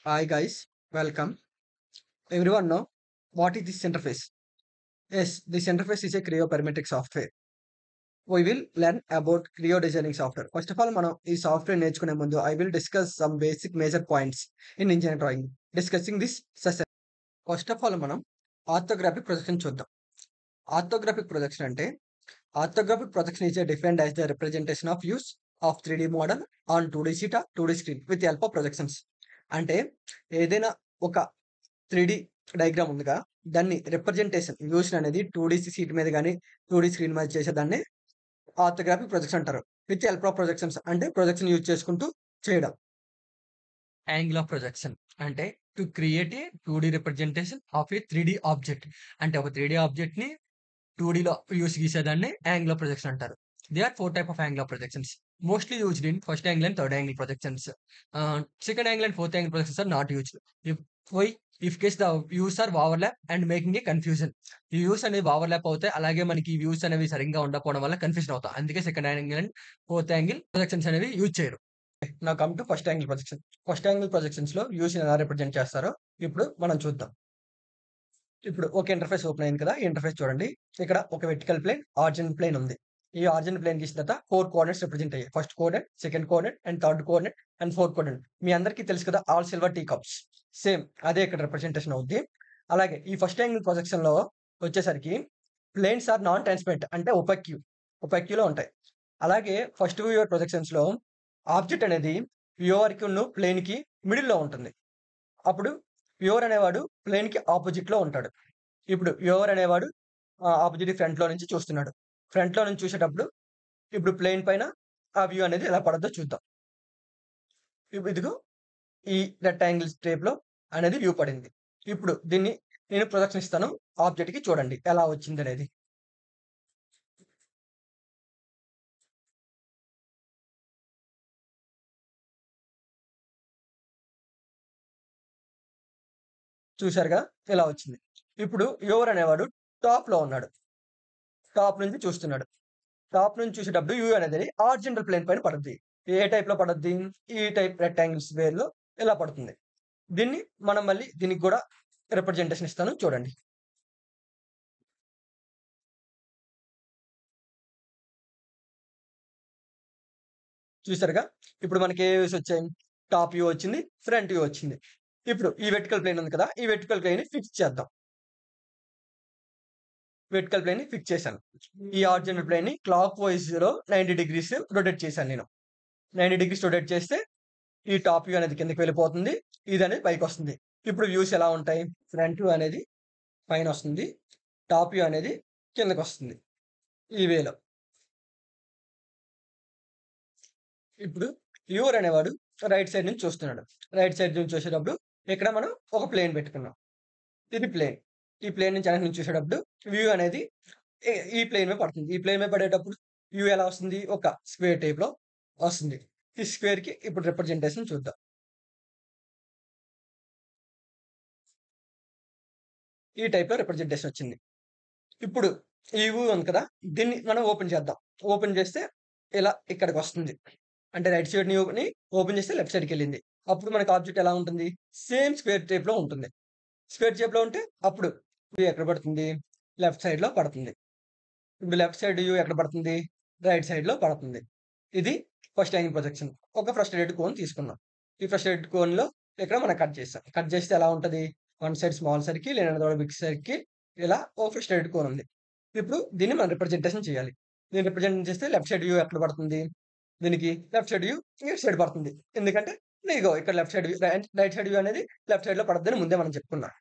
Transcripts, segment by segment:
Hi guys, welcome. Everyone know what is this interface? Yes, this interface is a Creo parametric software. We will learn about Creo designing software. First of all, మనం ఈ software నేర్చుకునే ముందు I will discuss some basic major points in engineering drawing. Discussing this session. First of all మనం orthographic projection చూద్దాం. Orthographic projection అంటే orthographic projection is defined as the representation of use of 3D model on 2D sheet or 2D screen with the help of projections. అంటే ఏదైనా ఒక 3D diagram ఉందిగా దాన్ని representation యూషన్ అనేది 2D sheet మీద కానీ 2D స్క్రీన్ మీద చేసేదాన్ని ఆర్థోగ్రాఫిక్ ప్రొజెక్షన్ అంటారు. విత్ హెల్ప్ ఆఫ్ ప్రొజెక్షన్స్ అంటే ప్రొజెక్షన్ యూజ్ చేసుకుంటూ చేయడం. యాంగిల్ ఆఫ్ ప్రొజెక్షన్ అంటే to create a 2D representation of a 3D object. అంటే ఒక 3D ఆబ్జెక్ట్ ని 2Dలో యూస్ గీసేదాన్ని యాంగిల్ ఆఫ్ ప్రొజెక్షన్ అంటారు. They are 4 type of angle of projections mostly used in first angle and third angle projections. Second angle and fourth angle projections are not used. Why if case the views are overlap and making a confusion. ఈ views అనేవి overlap అవుతాయి, అలాగే మనకి ఈ views అనేవి సరిగ్గా ఉండకపోవడం వల్ల కన్ఫ్యూజన్ అవుతాం. అందుకే second angle and fourth angle projections అనేవి యూజ్ చేయరు. నా come to first angle projection. First angle projections లో వ్యూస్ ఎలా రిప్రజెంట్ చేస్తారో ఇప్పుడు మనం చూద్దాం. ఇప్పుడు ఒక ఇంటర్ఫేస్ ఓపెన్ అయింది కదా, ఈ ఇంటర్ఫేస్ చూడండి. ఇక్కడ ఒక వెర్టికల్ ప్లేన్, ఆరిజిన్ ప్లేన్ ఉంది. ఈ ఆరిజిన్ ప్లేన్ గీసిన తర్వాత 4 కోఆర్డినేట్స్ రిప్రజెంట్ అయ్యాయి. First coordinate, second coordinate and third coordinate and fourth coordinate. మీ అందరికీ తెలుసు కదా, all silver tea cups. Same అదే ఇక్కడ రిప్రజెంటేషన్ అవుద్ది. అలాగే ఈ ఫస్ట్ యాంగిల్ ప్రొజెక్షన్ లో వచ్చేసరికి ప్లేన్స్ ఆర్ నాన్ ట్రాన్స్పరెంట్ అంటే ఒపాక్యూలో ఉంటాయి. అలాగే ఫస్ట్ వ్యూవర్ ప్రొజెక్షన్స్ లో ఆబ్జెక్ట్ అనేది వ్యూవర్ కి ప్లేన్ కి మిడిల్ లో ఉంటుంది. అప్పుడు వ్యూవర్ అనేవాడు ప్లేన్ కి ఆపోజిట్ లో ఉంటాడు. ఇప్పుడు వ్యూవర్ అనేవాడు ఆపోజిట్ ఫ్రంట్ లో నుంచి చూస్తున్నాడు. ఫ్రంట్ లో నుంచి చూసేటప్పుడు ఇప్పుడు ప్లేన్ పైన ఆ వ్యూ అనేది ఎలా పడద్దో చూద్దాం. ఇదిగో ఈ రెక్టాంగిల్ స్టేప్ లో అనేది వ్యూ పడింది. ఇప్పుడు దీన్ని నేను ప్రొజెక్షన్ ఇస్తాను. ఆబ్జెక్ట్ కి చూడండి ఎలా వచ్చింది అనేది. చూశారుగా ఎలా వచ్చింది. ఇప్పుడు వ్యూవర్ అనేవాడు టాప్ లో ఉన్నాడు, టాప్ నుంచి చూస్తున్నాడు. టాప్ నుంచి చూసేటప్పుడు వ్యూ అనేది ఆరిజినల్ ప్లేన్ పైన పడుద్ది. ఏ టైప్ లో పడుద్ది? ఈ టైప్ రెక్టాంగిల్స్ వేర్ లో ఇలా పడుతుంది. దీన్ని మనం మళ్ళీ దీనికి కూడా రిప్రజెంటేషన్ ఇస్తాను చూడండి. చూసారుగా ఇప్పుడు మనకి ఏ వ్యూస్ వచ్చాయి? టాప్ వ్యూ వచ్చింది, ఫ్రంట్ వ్యూ వచ్చింది. ఇప్పుడు ఈ వెర్టికల్ ప్లేన్ ఉంది కదా, ఈ వెర్టికల్ ప్లేన్ ని ఫిక్స్ చేద్దాం. వెర్టికల్ ప్లేన్ ని ఫిక్స్ చేశాను. ఈ ఆరిజినల్ ప్లేన్ ని క్లాక్ వైజ్ లో 90 డిగ్రీస్ రొటేట్ చేశాను నేను. 90 డిగ్రీస్ రొటేట్ చేస్తే ఈ టాప్ వ్యూ అనేది కిందకి వెళ్ళిపోతుంది, ఇది అనేది పైకి వస్తుంది. ఇప్పుడు వ్యూస్ ఎలా ఉంటాయి? ఫ్రంట్ వ్యూ అనేది పైన వస్తుంది, టాప్ వ్యూ అనేది కిందకి వస్తుంది ఈ వేలో. ఇప్పుడు వ్యూవర్ అనేవాడు రైట్ సైడ్ నుంచి చూస్తున్నాడు. రైట్ సైడ్ నుంచి చూసేటప్పుడు ఇక్కడ మనం ఒక ప్లేన్ పెట్టుకున్నాం. ఇది ప్లేన్. ఈ ప్లేన్ నుంచి వెనక నుంచి చూసేటప్పుడు వ్యూ అనేది ఈ ప్లేన్ మీద పడుతుంది. ఈ ప్లేన్ మీద పడేటప్పుడు వ్యూ ఎలా వస్తుంది? ఒక స్క్వేర్ టైప్ లో వస్తుంది. ఈ స్క్వేర్ కి ఇప్పుడు రిప్రజెంటేషన్ చూద్దాం. ఈ టైప్ లో రిప్రజెంటేషన్ వచ్చింది. ఇప్పుడు ఈ వ్యూ ఉంది కదా, దీన్ని మనం ఓపెన్ చేద్దాం. ఓపెన్ చేస్తే ఇలా ఇక్కడికి వస్తుంది. అంటే రైట్ సైడ్ ని ఓపెన్ చేస్తే లెఫ్ట్ సైడ్కి వెళ్ళింది. అప్పుడు మనకి ఆబ్జెక్ట్ ఎలా ఉంటుంది? సేమ్ స్క్వేర్ టైప్ లో ఉంటుంది. స్క్వేర్ షేప్ లో ఉంటే అప్పుడు వ్యూ ఎక్కడ పడుతుంది? లెఫ్ట్ సైడ్ లో పడుతుంది. ఇప్పుడు లెఫ్ట్ సైడ్ వ్యూ ఎక్కడ పడుతుంది? రైట్ సైడ్ లో పడుతుంది. ఇది ఫస్ట్ యాంగిల్ ప్రొజెక్షన్. ఒక ఫ్రస్ట్రేటెడ్ కోన్ తీసుకున్నాం. ఈ ఫ్రస్ట్రేటెడ్ కోన్ లో ఇక్కడ మనం కట్ చేస్తాం. కట్ చేస్తే ఎలా ఉంటది? One side small circle, and big circle, ఇలా ఓ ఫ్రస్ట్రేటెడ్ కోన్ ఉంది. ఇప్పుడు దీన్ని మనం రిప్రజెంటేషన్ చేయాలి. దీన్ని రిప్రజెంట్ చేస్తే లెఫ్ట్ సైడ్ వ్యూ ఎక్కడ పడుతుంది? దీనికి లెఫ్ట్ సైడ్ వ్యూ ఇటు సైడ్ పడుతుంది. ఎందుకంటే ఇదిగో ఇక్కడ left side view, right side view అనేది లెఫ్ట్ సైడ్ లో పడుతుందని ముందే మనం చెప్పుకున్నాం.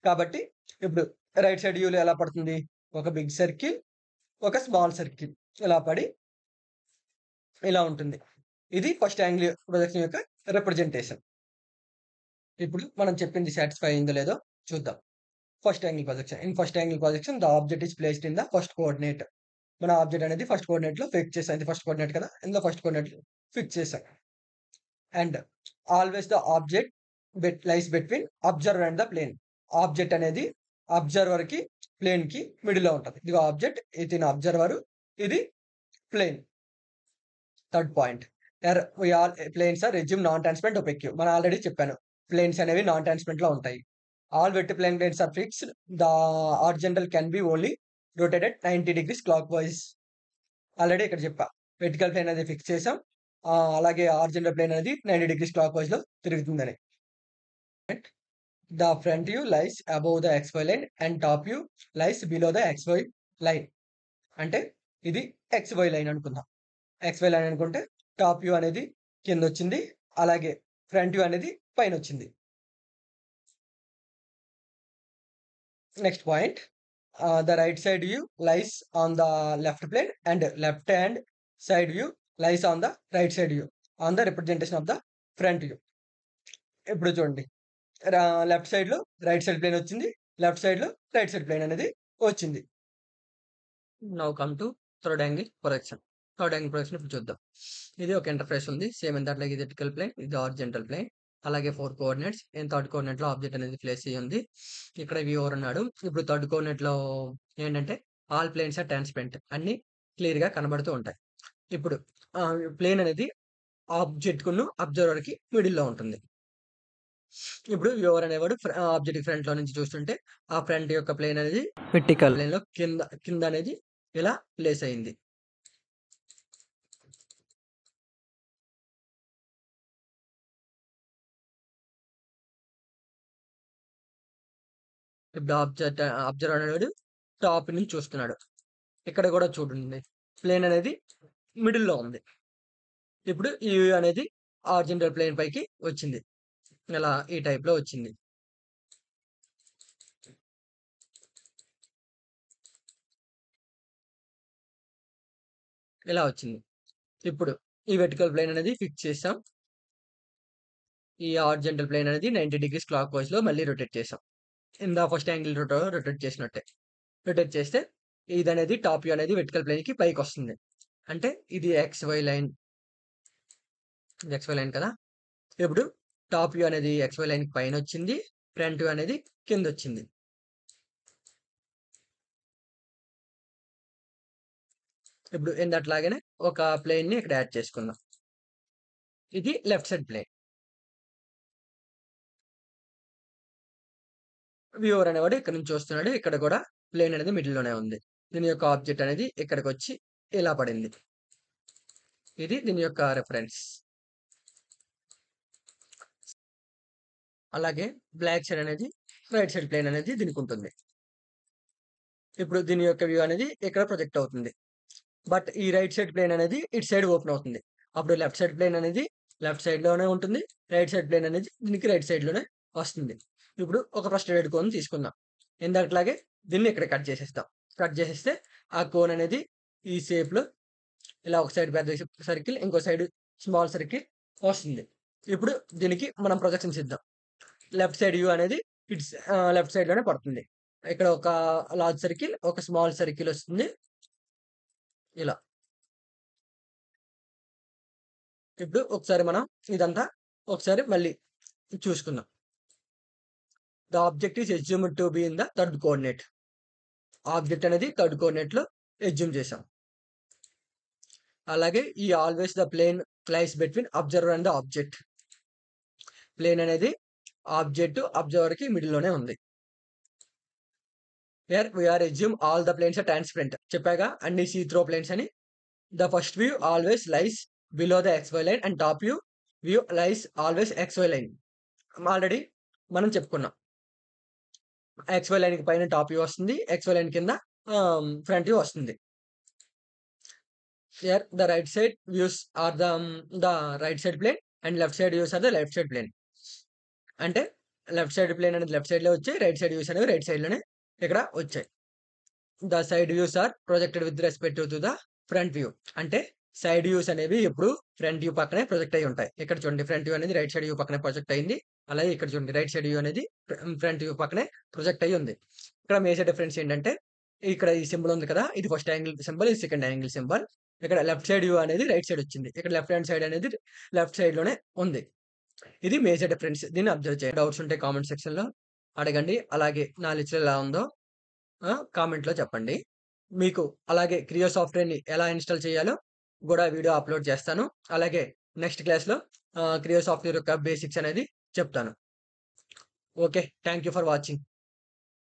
కాబట్టి ఇప్పుడు రైట్ సైడ్ వ్యూలో ఎలా పడుతుంది? ఒక బిగ్ సర్కిల్, ఒక స్మాల్ సర్కిల్ ఇలా పడి ఇలా ఉంటుంది. ఇది ఫస్ట్ యాంగిల్ ప్రొజెక్షన్ యొక్క రిప్రజెంటేషన్. ఇప్పుడు మనం చెప్పింది సాటిస్ఫై అయిందో లేదో చూద్దాం. First angle projection. In first angle projection the object is placed in the first coordinate. మన ఆబ్జెక్ట్ అనేది ఫస్ట్ కోఆర్డినేట్ లో ఫిక్స్ చేసాం. ఇది ఫస్ట్ కోఆర్డినేట్ కదా, ఇందులో ఫస్ట్ కోఆర్డినేట్ ఫిక్స్ చేసాం. And always the object lies between observer and the plane. Object అనేది observer కి ప్లేన్ కి మిడిల్ లో ఉంటుంది. ఇది ఆబ్జెక్ట్, ఇది అబ్జర్వర్, ఇది plane. Third point, all planes are resume non transparent opaque. మనం ఆల్రెడీ చెప్పాను, ప్లేన్స్ అనేవి నాన్ ట్రాన్స్పరెంట్ లో ఉంటాయి. All wet plane planes are fixed. The horizontal can be only rotated 90 degrees clockwise. Already ఇక్కడ చెప్పా. Vertical plane అనేది fix చేసాం. అలాగే హారిజాంటల్ ప్లేన్ అనేది 90 డిగ్రీస్ క్లాక్ వైజ్ లో తిరుగుతుందని. The front view lies above the XY line and top view lies below the XY line. అంటే ఇది XY line అనుకుందాం. XY లైన్ అనుకుంటే టాప్ వ్యూ అనేది కింద వచ్చింది, అలాగే ఫ్రంట్ వ్యూ అనేది పైన వచ్చింది. Next point, the right side view lies on the left plane and left hand side view lies on the right side view on the representation of the front view. ఇప్పుడు చూడండి, left side లో right side plane వచ్చింది, left side లో right side plane అనేది వచ్చింది. Now come to third angle projection. Third angle projection ఇప్పుడు చూద్దాం. ఇది ఒక ఇంటర్ఫేస్ ఉంది, సేమ్ దాంట్లోకి ఇది వెర్టికల్ ప్లేన్, ఇది హారిజాంటల్ ప్లేన్, అలాగే 4 కోఆర్డినేట్స్. థర్డ్ కోఆర్డినేట్ లో ఆబ్జెక్ట్ అనేది ప్లేస్ అయ్యి ఉంది. ఇక్కడ వ్యూవర్ ఉన్నాడు. ఇప్పుడు థర్డ్ కోఆర్డినేట్ లో ఏంటంటే ఆల్ ప్లేన్స్ ఆర్ ట్రాన్స్పరెంట్, అన్ని క్లియర్ గా కనబడుతూ ఉంటాయి. ఇప్పుడు ప్లేన్ అనేది ఆబ్జెక్ట్ కును అబ్జర్వర్ కి మిడిల్ లో ఉంటుంది. ఇప్పుడు వ్యూవర్ అనేవాడు ఆబ్జెక్ట్ ఫ్రంట్ లో నుంచి చూస్తుంటే ఆ ఫ్రంట్ యొక్క ప్లేన్ అనేది వెర్టికల్ ప్లేన్ లో కింద అనేది ఇలా ప్లేస్ అయింది. ఇప్పుడు అబ్జర్వర్ అనేవాడు టాప్ నుంచి చూస్తున్నాడు. ఇక్కడ కూడా చూడండి, ప్లేన్ అనేది మిడిల్ లో ఉంది. ఇప్పుడు ఈ వ్యూ అనేది హారిజాంటల్ ప్లేన్ పైకి వచ్చింది, ఇలా ఈ టైప్ లో వచ్చింది. ఇలా వచ్చింది. ఇప్పుడు ఈ వెర్టికల్ ప్లేన్ అనేది ఫిక్స్ చేసాం. ఈ హారిజాంటల్ ప్లేన్ అనేది 90 డిగ్రీస్ క్లాక్ వైజ్ లో మళ్ళీ రొటేట్ చేసాం. ఇందా ఫస్ట్ యాంగిల్ రొటేట్ చేసినట్టే రొటేట్ చేస్తే ఇది అనేది టాప్ వ్యూ అనేది వెర్టికల్ ప్లేన్ కి పైకి వస్తుంది. అంటే ఇది XY లైన్ కదా. ఇప్పుడు టాప్ వ్యూ అనేది XY లైన్ పైన వచ్చింది, ఫ్రంట్ వ్యూ అనేది కింద వచ్చింది. ఇప్పుడు అట్లాగనే ఒక ప్లేన్ ని ఇక్కడ యాడ్ చేసుకుందాం. ఇది లెఫ్ట్ సైడ్ ప్లేన్. వ్యూవర్ అనేవాడు ఇక్కడ నుంచి చూస్తున్నాడు. ఇక్కడ కూడా ప్లేన్ అనేది మిడిల్ లోనే ఉంది. దీని యొక్క ఆబ్జెక్ట్ అనేది ఇక్కడికి వచ్చి ఇలా పడింది. ఇది దీని యొక్క రెఫరెన్స్. అలాగే బ్లాక్ సైడ్ అనేది రైట్ సైడ్ ప్లేన్ అనేది దీనికి ఉంటుంది. ఇప్పుడు దీని యొక్క వ్యూ అనేది ఇక్కడ ప్రొజెక్ట్ అవుతుంది. బట్ ఈ రైట్ సైడ్ ప్లేన్ అనేది ఇటు సైడ్ ఓపెన్ అవుతుంది. అప్పుడు లెఫ్ట్ సైడ్ ప్లేన్ అనేది లెఫ్ట్ సైడ్ లోనే ఉంటుంది, రైట్ సైడ్ ప్లేన్ అనేది దీనికి రైట్ సైడ్ లోనే వస్తుంది. ఇప్పుడు ఒక ఫ్రస్ట్రేటెడ్ కోన్ తీసుకుందాం. ఇందాకలాగే దీన్ని ఇక్కడ కట్ చేసేస్తాం. కట్ చేసేస్తే ఆ కోన్ అనేది ఈ షేప్ లో ఇలా ఒక సైడ్ పెద్ద సర్కిల్, ఇంకో సైడ్ స్మాల్ సర్కిల్ వస్తుంది. ఇప్పుడు దీనికి మనం ప్రొజెక్షన్స్ ఇద్దాం. లెఫ్ట్ సైడ్ వ్యూ అనేది ఇట్స్ లెఫ్ట్ సైడ్ లోనే పడుతుంది. ఇక్కడ ఒక లార్జ్ సర్కిల్, ఒక స్మాల్ సర్కిల్ వస్తుంది ఇలా. ఇప్పుడు ఒకసారి మనం ఇదంతా ఒకసారి మళ్ళీ చూసుకుందాం. The object is assumed to be in the third coordinate. Object అనేది థర్డ్ కోఆర్డినేట్ లో అస్యూమ్ చేసాం. అలాగే ఈ always the plane lies between observer and the object. Plane అనేది ఆబ్జెక్ట్ అబ్జర్వర్ కి మిడిల్ లోనే ఉంది. Here we are assume all the planes are transparent. చెప్పాగా అన్ని సీ త్రో ప్లేన్స్ అని. The first view always lies below the XY line and top view lies always XY line. Already మనం చెప్పుకున్నాం. XY line కి పైన top view వస్తుంది, XY line కింద front view వస్తుంది. Here the right side views are the right side plane and left side views are the left side plane. అంటే left side plane అనేది left side లో వచ్చాయి, right side views అనేవి right side లోనే ఇక్కడ వచ్చాయి. The side views are projected with respect to the front view. అంటే side views అనేవి ఎప్పుడు ఫ్రంట్ వ్యూ పక్కనే ప్రొజెక్ట్ అయి ఉంటాయి. ఇక్కడ చూడండి, ఫ్రంట్ వ్యూ అనేది రైట్ సైడ్ వ్యూ పక్కనే ప్రొజెక్ట్ అయింది. అలాగే ఇక్కడ చూడండి, రైట్ సైడ్ వ్యూ అనేది ఫ్రంట్ వ్యూ పక్కనే ప్రొజెక్ట్ అయ్యి ఉంది. ఇక్కడ మేజర్ డిఫరెన్స్ ఏంటంటే ఇక్కడ ఈ సింబల్ ఉంది కదా, ఇది ఫస్ట్ యాంగిల్ సింబల్, ఇది సెకండ్ యాంగిల్ సింబల్. ఇక్కడ లెఫ్ట్ సైడ్ వ్యూ అనేది రైట్ సైడ్ వచ్చింది, ఇక్కడ లెఫ్ట్ హ్యాండ్ సైడ్ అనేది లెఫ్ట్ సైడ్ లోనే ఉంది. ఇది మేజర్ డిఫరెన్స్. దీన్ని అబ్జర్వ్ చేయండి. డౌట్స్ ఉంటే కామెంట్ సెక్షన్ లో అడగండి. అలాగే నా లిస్ట్ ఎలా ఉందో కామెంట్ లో చెప్పండి. మీకు అలాగే క్రియో సాఫ్ట్వేర్ ని ఎలా ఇన్స్టాల్ చేయాలో కూడా వీడియో అప్లోడ్ చేస్తాను. అలాగే నెక్స్ట్ క్లాస్ లో క్రియో సాఫ్ట్వేర్ యొక్క బేసిక్స్ అనేది చెప్తాను. Okay. Thank you for watching.